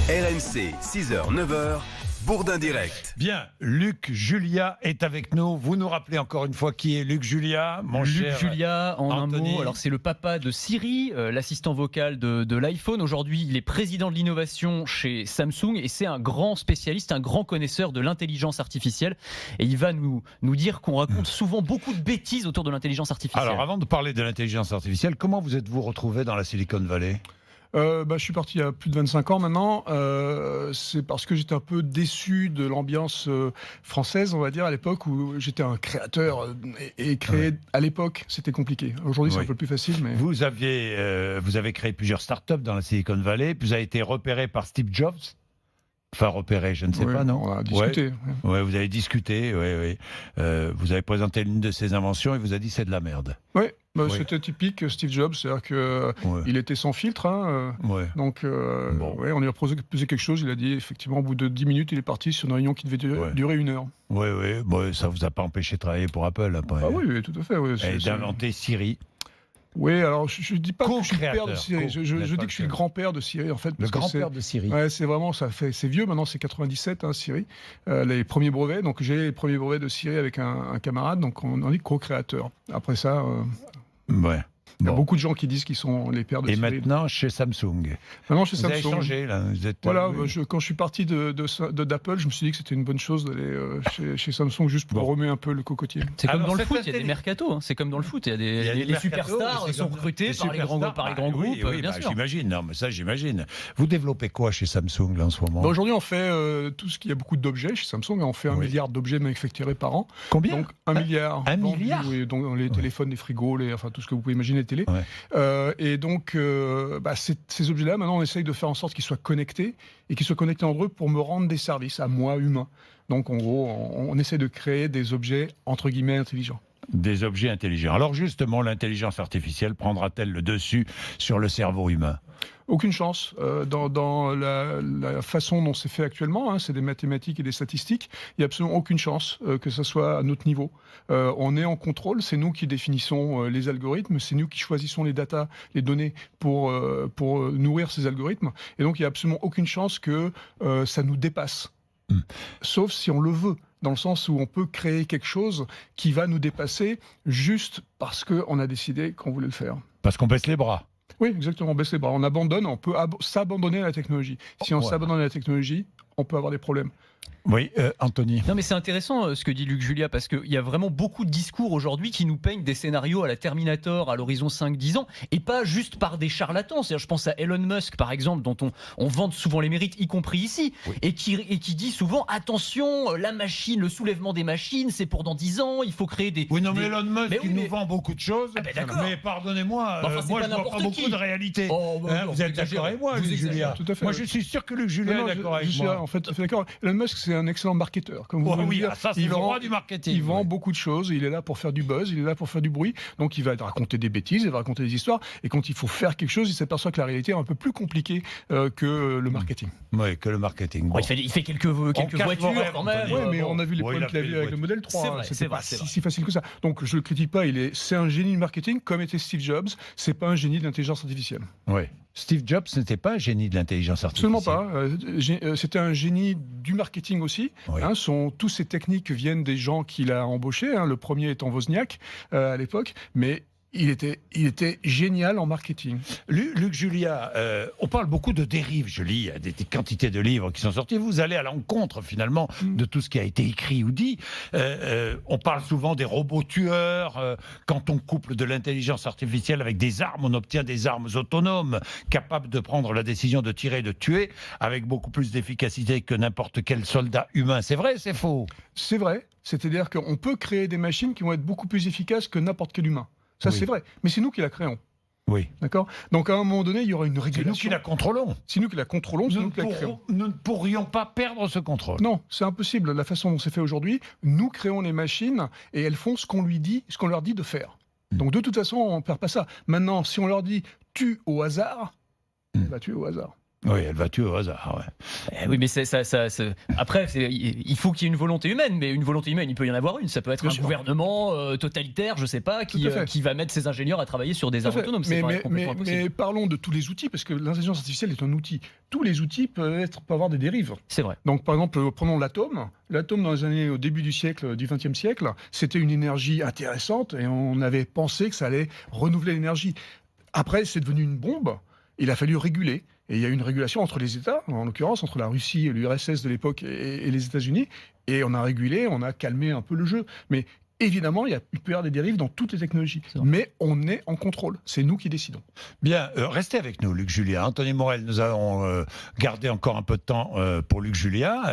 RMC, 6h, 9h, Bourdin Direct. Bien, Luc Julia est avec nous. Vous nous rappelez encore une fois qui est Luc Julia, mon cher Luc Julia, en Anthony. un mot, alors c'est le papa de Siri, l'assistant vocal de l'iPhone. Aujourd'hui, il est président de l'innovation chez Samsung et c'est un grand spécialiste, un grand connaisseur de l'intelligence artificielle. Et il va nous dire qu'on raconte souvent beaucoup de bêtises autour de l'intelligence artificielle. Alors, avant de parler de l'intelligence artificielle, comment vous êtes-vous retrouvé dans la Silicon Valley ? Je suis parti il y a plus de 25 ans maintenant. C'est parce que j'étais un peu déçu de l'ambiance française, on va dire, à l'époque où j'étais un créateur et créer à l'époque, c'était compliqué. Aujourd'hui, c'est un peu plus facile. Mais... Vous avez créé plusieurs startups dans la Silicon Valley, puis vous avez été repéré par Steve Jobs. Enfin, repéré, je ne sais pas, non ? On a discuté. Ouais, vous avez discuté, vous avez présenté l'une de ses inventions et vous a dit c'est de la merde. Oui. C'était typique Steve Jobs, c'est-à-dire qu'il était sans filtre. Donc, on lui a posé quelque chose, il a dit, effectivement, au bout de 10 minutes, il est parti sur une réunion qui devait durer 1 heure. Ça ne vous a pas empêché de travailler pour Apple après. Ah oui, tout à fait. Et d'inventer Siri. Oui, alors je ne dis pas que je suis le père de Siri, je dis que je suis le grand-père de Siri en fait. Le grand-père de Siri. Ouais, c'est vraiment, c'est vieux maintenant, c'est 97 Siri, les premiers brevets, donc j'ai les premiers brevets de Siri avec un camarade, donc on en est co-créateur. Après ça, il y a beaucoup de gens qui disent qu'ils sont les pères de Siri. Et maintenant chez Samsung. Maintenant chez Samsung. Vous avez changé là. Quand je suis parti d'Apple, je me suis dit que c'était une bonne chose d'aller chez Samsung juste pour remuer un peu le cocotier. C'est comme dans le foot, il y a des mercatos. C'est comme dans le foot, il y a des superstars sont recrutés par les grands groupes. Bien sûr. J'imagine. Non, mais ça, j'imagine. Vous développez quoi chez Samsung là en ce moment ? Aujourd'hui, on fait tout ce qui a beaucoup d'objets chez Samsung. On fait 1 milliard d'objets manufacturés par an. Combien ? Donc 1 milliard. 1 milliard. Oui, donc les téléphones, les frigos, tout ce que vous pouvez imaginer, les télés. Et donc, ces objets-là, maintenant, on essaye de faire en sorte qu'ils soient connectés et qu'ils soient connectés entre eux pour me rendre des services à moi, humain. Donc, en gros, on essaie de créer des objets, entre guillemets, intelligents. Des objets intelligents. Alors, justement, l'intelligence artificielle prendra-t-elle le dessus sur le cerveau humain ? Aucune chance. Dans la façon dont c'est fait actuellement, c'est des mathématiques et des statistiques, il n'y a absolument aucune chance que ça soit à notre niveau. On est en contrôle, c'est nous qui définissons les algorithmes, c'est nous qui choisissons les datas, les données pour nourrir ces algorithmes. Et donc, il n'y a absolument aucune chance que ça nous dépasse. Sauf si on le veut, dans le sens où on peut créer quelque chose qui va nous dépasser juste parce qu'on a décidé qu'on voulait le faire. Parce qu'on baisse les bras. Oui, exactement, on baisse les bras. On abandonne, on peut s'abandonner à la technologie. Si on s'abandonne à la technologie, on peut avoir des problèmes. Oui, Anthony. Non mais c'est intéressant ce que dit Luc Julia parce qu'il y a vraiment beaucoup de discours aujourd'hui qui nous peignent des scénarios à la Terminator à l'horizon 5-10 ans et pas juste par des charlatans. C'est-à-dire, je pense à Elon Musk par exemple dont on vante souvent les mérites, y compris ici, et qui dit souvent attention, la machine, le soulèvement des machines, c'est pour dans 10 ans, il faut créer des... Oui, non mais Elon Musk, il nous vend beaucoup de choses, mais pardonnez-moi, moi je ne vois pas beaucoup de réalité. Vous êtes d'accord avec moi, Luc Julia ? Tout à fait. Moi je suis sûr que Luc Julia est d'accord avec moi. En fait, je suis d'accord. Elon Musk, c'est un excellent marketeur. Comme vous oui, ça c'est le roi du marketing. Il vend beaucoup de choses, il est là pour faire du buzz, il est là pour faire du bruit, donc il va raconter des bêtises, il va raconter des histoires, et quand il faut faire quelque chose, il s'aperçoit que la réalité est un peu plus compliquée que le marketing. Oui, que le marketing. Bon. Il fait quelques voitures quand même. Oui, mais on a vu les problèmes qu'il a eu avec le modèle 3. C'est pas si facile que ça. Donc je le critique pas, c'est un génie du marketing, comme était Steve Jobs, c'est pas un génie de l'intelligence artificielle. Oui. Steve Jobs n'était pas un génie de l'intelligence artificielle. Absolument pas. C'était un génie du marketing aussi. Oui. Tous ces techniques viennent des gens qu'il a embauchés. Le premier étant Wozniak à l'époque, mais il était génial en marketing. Luc Julia, on parle beaucoup de dérives. Je lis, il y a des quantités de livres qui sont sortis. Vous allez à l'encontre, finalement, de tout ce qui a été écrit ou dit. On parle souvent des robots tueurs. Quand on couple de l'intelligence artificielle avec des armes, on obtient des armes autonomes, capables de prendre la décision de tirer et de tuer, avec beaucoup plus d'efficacité que n'importe quel soldat humain. C'est vrai, c'est faux ? C'est vrai. C'est-à-dire qu'on peut créer des machines qui vont être beaucoup plus efficaces que n'importe quel humain. Ça, c'est vrai. Mais c'est nous qui la créons. Oui. D'accord ? Donc, à un moment donné, il y aura une régulation. C'est nous qui la contrôlons. C'est nous qui la contrôlons, c'est nous qui la créons. Nous ne pourrions pas perdre ce contrôle. Non, c'est impossible. La façon dont c'est fait aujourd'hui, nous créons les machines et elles font ce qu'on leur dit de faire. Donc, de toute façon, on ne perd pas ça. Maintenant, si on leur dit « tue au hasard », elle va tuer au hasard. Oui, elle va tuer au hasard. Ouais. Oui, mais après, il faut qu'il y ait une volonté humaine, mais une volonté humaine, il peut y en avoir une. Ça peut être un gouvernement totalitaire, je sais pas, qui va mettre ses ingénieurs à travailler sur des armes autonomes. Mais parlons de tous les outils, parce que l'intelligence artificielle est un outil. Tous les outils peuvent avoir des dérives. C'est vrai. Donc, par exemple, prenons l'atome. L'atome, au début du XXe siècle, c'était une énergie intéressante et on avait pensé que ça allait renouveler l'énergie. Après, c'est devenu une bombe. Il a fallu réguler. Et il y a eu une régulation entre les États, en l'occurrence entre la Russie et l'URSS de l'époque et les États-Unis. Et on a régulé, on a calmé un peu le jeu. Mais évidemment, il peut y avoir des dérives dans toutes les technologies. Mais on est en contrôle. C'est nous qui décidons. Bien, restez avec nous, Luc Julia. Anthony Morel, nous allons garder encore un peu de temps pour Luc Julia.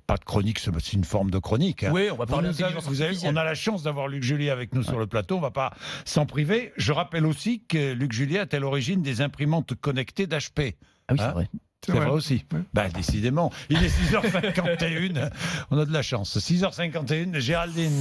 Pas de chronique, c'est une forme de chronique. Hein. Oui, on va parler d'intelligence artificielle. On a la chance d'avoir Luc Julia avec nous sur le plateau. On ne va pas s'en priver. Je rappelle aussi que Luc Julia est à l'origine des imprimantes connectées d'HP. Ah oui, c'est vrai. C'est vrai aussi. Ouais. Bah, décidément. Il est 6h51. On a de la chance. 6h51. Géraldine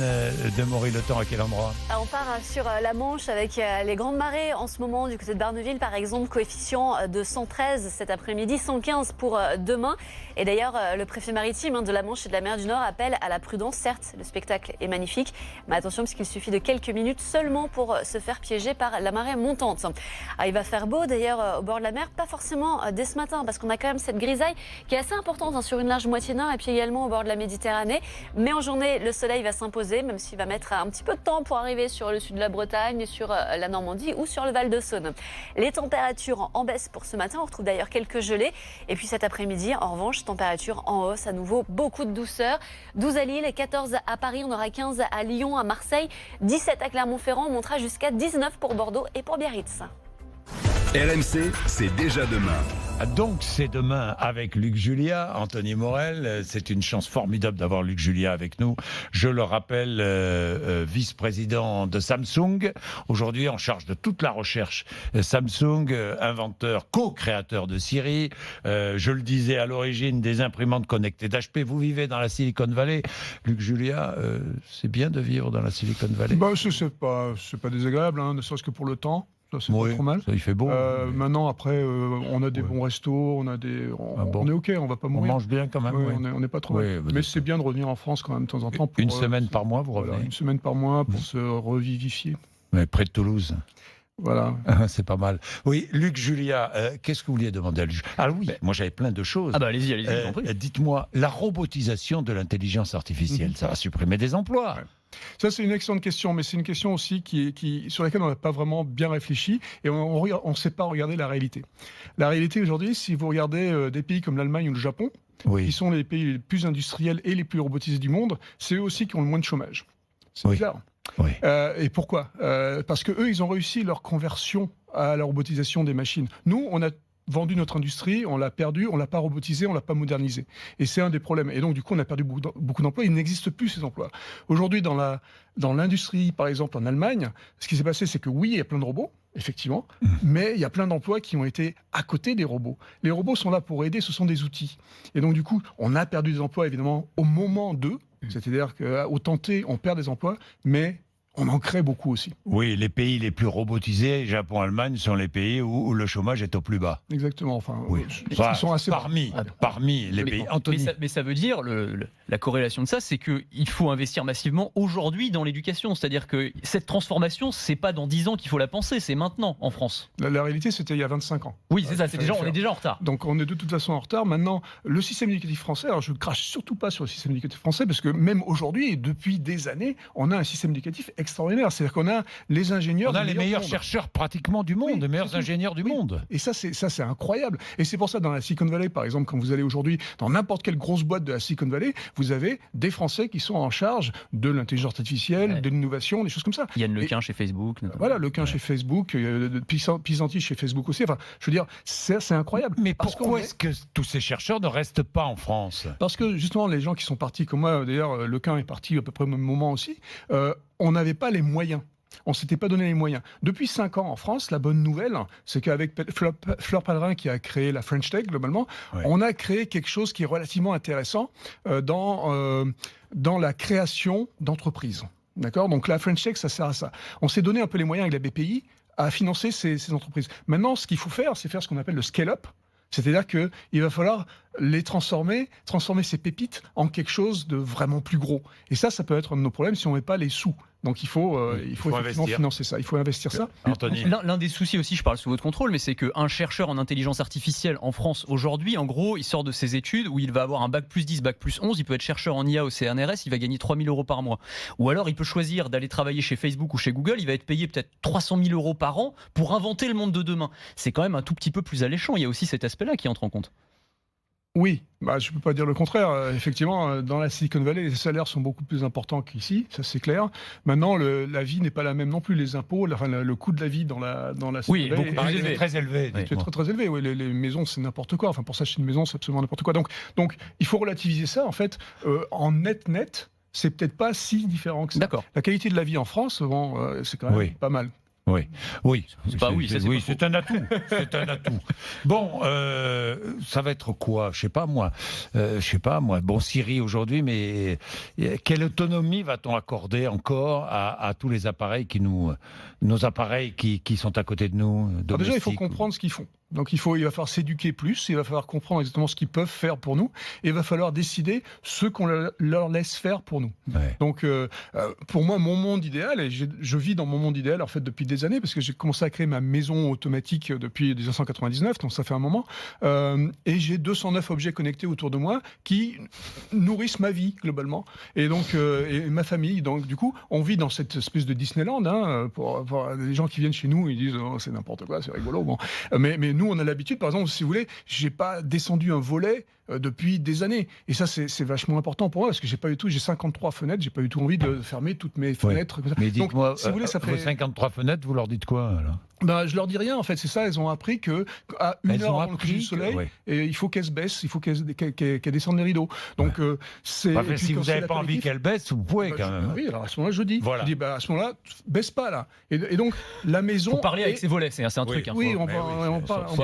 de Mory-le-Temps, à quel endroit ? On part sur la Manche avec les grandes marées en ce moment du côté de Barneville, par exemple, coefficient de 113 cet après-midi, 115 pour demain. Et d'ailleurs, le préfet maritime de la Manche et de la mer du Nord appelle à la prudence. Certes, le spectacle est magnifique, mais attention parce qu'il suffit de quelques minutes seulement pour se faire piéger par la marée montante. Il va faire beau d'ailleurs au bord de la mer, pas forcément dès ce matin, parce qu'on a quand même cette grisaille qui est assez importante sur une large moitié nord et puis également au bord de la Méditerranée. Mais en journée, le soleil va s'imposer, même s'il va mettre un petit peu de temps pour arriver sur le sud de la Bretagne, sur la Normandie ou sur le Val-de-Saône. Les températures en baisse pour ce matin, on retrouve d'ailleurs quelques gelées. Et puis cet après-midi, en revanche, température en hausse, à nouveau beaucoup de douceur. 12 à Lille, 14 à Paris, on aura 15 à Lyon, à Marseille, 17 à Clermont-Ferrand, on montera jusqu'à 19 pour Bordeaux et pour Biarritz. RMC, c'est déjà demain. Donc c'est demain avec Luc Julia, Anthony Morel. C'est une chance formidable d'avoir Luc Julia avec nous. Je le rappelle, vice-président de Samsung, aujourd'hui en charge de toute la recherche Samsung, inventeur, co-créateur de Siri. Je le disais, à l'origine des imprimantes connectées d'HP. Vous vivez dans la Silicon Valley. Luc Julia, c'est bien de vivre dans la Silicon Valley. C'est pas désagréable, ne serait-ce que pour le temps. Ça, c'est pas trop mal. Ça, il fait beau. Maintenant, après, on a des bons restos, on est OK, on va pas mourir. On mange bien quand même. On n'est pas trop mal. Mais c'est bien de revenir en France quand même de temps en temps. Une semaine par mois, vous revenez. Une semaine par mois pour se revivifier. Mais près de Toulouse. Voilà. C'est pas mal. Oui, Luc Julia, qu'est-ce que vous vouliez demander à Luc ? Ah oui, moi j'avais plein de choses. Ah bah allez-y. Dites-moi, la robotisation de l'intelligence artificielle, ça va supprimer des emplois. Ouais. Ça, c'est une excellente question, mais c'est une question aussi sur laquelle on n'a pas vraiment bien réfléchi et on ne sait pas regarder la réalité. La réalité aujourd'hui, si vous regardez des pays comme l'Allemagne ou le Japon, qui sont les pays les plus industriels et les plus robotisés du monde, c'est eux aussi qui ont le moins de chômage. C'est bizarre. Oui. Et pourquoi ? Parce qu'eux, ils ont réussi leur conversion à la robotisation des machines. Nous, on a vendu notre industrie, on l'a perdu, on l'a pas robotisé, on l'a pas modernisé. Et c'est un des problèmes. Et donc, du coup, on a perdu beaucoup d'emplois. Il n'existe plus ces emplois. Aujourd'hui, dans l'industrie, par exemple, en Allemagne, ce qui s'est passé, c'est que oui, il y a plein de robots, effectivement, mais il y a plein d'emplois qui ont été à côté des robots. Les robots sont là pour aider, ce sont des outils. Et donc, du coup, on a perdu des emplois, évidemment, au moment d'eux. C'est-à-dire qu'au tenter, on perd des emplois, mais on en crée beaucoup aussi. Oui, les pays les plus robotisés, Japon, Allemagne, sont les pays où le chômage est au plus bas. Exactement. Enfin, oui. Ils sont assez parmi les pays. Anthony. Mais ça veut dire, la corrélation de ça, c'est qu'il faut investir massivement aujourd'hui dans l'éducation. C'est-à-dire que cette transformation, c'est pas dans 10 ans qu'il faut la penser, c'est maintenant en France. La réalité, c'était il y a 25 ans. Oui, c'est ça, on est déjà en retard. Donc on est de toute façon en retard. Maintenant, le système éducatif français, alors je ne crache surtout pas sur le système éducatif français, parce que même aujourd'hui, et depuis des années, on a un système éducatif extraordinaire. C'est-à-dire qu'on a les ingénieurs. On a les meilleurs chercheurs pratiquement du monde, les meilleurs ingénieurs du monde. Et ça, c'est incroyable. Et c'est pour ça, dans la Silicon Valley, par exemple, quand vous allez aujourd'hui dans n'importe quelle grosse boîte de la Silicon Valley, vous avez des Français qui sont en charge de l'intelligence artificielle, de l'innovation, des choses comme ça. Yann Lequin chez Facebook. Voilà, Lequin chez Facebook, Pisanti chez Facebook aussi. Enfin, je veux dire, c'est incroyable. Mais pourquoi est-ce que tous ces chercheurs ne restent pas en France ? Parce que justement, les gens qui sont partis comme moi, d'ailleurs, Lequin est parti à peu près au même moment aussi, on n'avait pas les moyens. On ne s'était pas donné les moyens. Depuis 5 ans en France, la bonne nouvelle, c'est qu'avec Fleur Pellerin qui a créé la French Tech, globalement, on a créé quelque chose qui est relativement intéressant dans la création d'entreprises. D'accord ? Donc la French Tech, ça sert à ça. On s'est donné un peu les moyens avec la BPI à financer ces entreprises. Maintenant, ce qu'il faut faire, c'est faire ce qu'on appelle le scale-up. C'est-à-dire qu'il va falloir les transformer ces pépites en quelque chose de vraiment plus gros. Et ça peut être un de nos problèmes si on ne met pas les sous. Donc il faut effectivement financer ça, il faut investir ça. Anthony. L'un des soucis aussi, je parle sous votre contrôle, mais c'est qu'un chercheur en intelligence artificielle en France aujourd'hui, en gros, il sort de ses études où il va avoir un bac+10, bac+11, il peut être chercheur en IA au CNRS, il va gagner 3 000 € par mois. Ou alors il peut choisir d'aller travailler chez Facebook ou chez Google, il va être payé peut-être 300 000 € par an pour inventer le monde de demain. C'est quand même un tout petit peu plus alléchant, il y a aussi cet aspect-là qui entre en compte. Oui, je ne peux pas dire le contraire. Effectivement, dans la Silicon Valley, les salaires sont beaucoup plus importants qu'ici, ça c'est clair. Maintenant, la vie n'est pas la même non plus. Les impôts, le coût de la vie dans la Silicon Valley est très élevé. C'est très élevé. Oui, les maisons, c'est n'importe quoi. Enfin, pour s'acheter une maison, c'est absolument n'importe quoi. Donc, il faut relativiser ça. En fait, en net, c'est peut-être pas si différent que ça. D'accord. La qualité de la vie en France, c'est quand même pas mal. C'est un atout. C'est un atout. Bon, ça va être quoi? Je sais pas moi. Bon, Siri aujourd'hui, mais quelle autonomie va-t-on accorder encore à tous les appareils nos appareils qui sont à côté de nous? Déjà, il faut comprendre ce qu'ils font. Donc il va falloir s'éduquer plus, il va falloir comprendre exactement ce qu'ils peuvent faire pour nous, et il va falloir décider ce qu'on leur laisse faire pour nous. Ouais. Donc pour moi, mon monde idéal, et je vis dans mon monde idéal en fait depuis des années, parce que j'ai commencé à créer ma maison automatique depuis 1999, donc ça fait un moment, et j'ai 209 objets connectés autour de moi qui nourrissent ma vie globalement, et donc et ma famille. Donc du coup, on vit dans cette espèce de Disneyland, pour les gens qui viennent chez nous, ils disent oh, c'est n'importe quoi, c'est rigolo, bon, mais nous, on a l'habitude, par exemple, si vous voulez, j'ai pas descendu un volet depuis des années. Et ça, c'est vachement important pour moi, parce que j'ai 53 fenêtres, j'ai pas du tout envie de fermer toutes mes fenêtres. Ouais. Mais dites-moi, si vous voulez, ça fait... vos 53 fenêtres, vous leur dites quoi, alors? Je leur dis rien, en fait, c'est ça, elles ont appris qu'à une heure avant le coucher du soleil, il faut qu'elles se baissent, il faut qu'elles descendent les rideaux. Donc, c'est... Si vous n'avez pas envie qu'elles baissent, vous pouvez quand même. Oui, alors à ce moment-là, je dis. Voilà. Je dis, à ce moment-là, baisse pas, là. Et donc, la maison... Il faut parler avec ses volets, c'est un truc. Oui, on parle.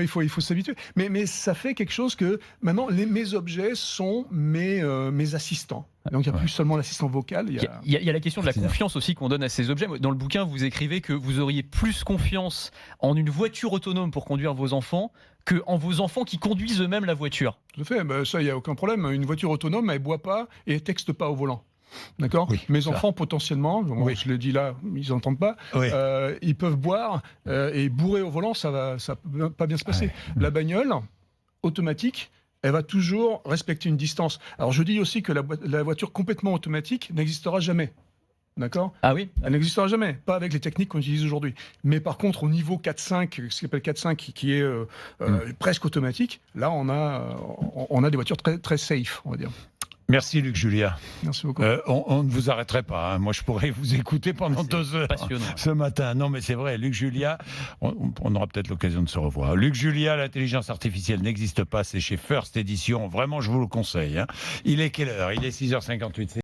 Il faut s'habituer. Mais ça fait quelque chose que, maintenant, mes objets sont mes assistants. Donc il n'y a plus seulement l'assistant vocal. Il y a la question de la confiance aussi qu'on donne à ces objets. Dans le bouquin, vous écrivez que vous auriez plus confiance en une voiture autonome pour conduire vos enfants qu'en vos enfants qui conduisent eux-mêmes la voiture. Tout à fait, ça, il n'y a aucun problème. Une voiture autonome, elle ne boit pas et elle ne texte pas au volant. D'accord. Mes enfants, potentiellement, je le dis là, ils n'entendent pas, ils peuvent boire et bourrer au volant, ça va pas bien se passer. La bagnole automatique, elle va toujours respecter une distance. Alors je dis aussi que la voiture complètement automatique n'existera jamais. D'accord ? Ah oui ? Elle n'existera jamais, pas avec les techniques qu'on utilise aujourd'hui. Mais par contre, au niveau 4.5, ce qu'on appelle 4.5, qui est presque automatique, là on a des voitures très, très safe, on va dire. Merci Luc Julia. Merci beaucoup. On ne vous arrêterait pas. Moi, je pourrais vous écouter pendant 2 heures ce matin. Non, mais c'est vrai, Luc Julia, on aura peut-être l'occasion de se revoir. Luc Julia, l'intelligence artificielle n'existe pas, c'est chez First Edition. Vraiment, je vous le conseille. Il est quelle heure ? Il est 6h58.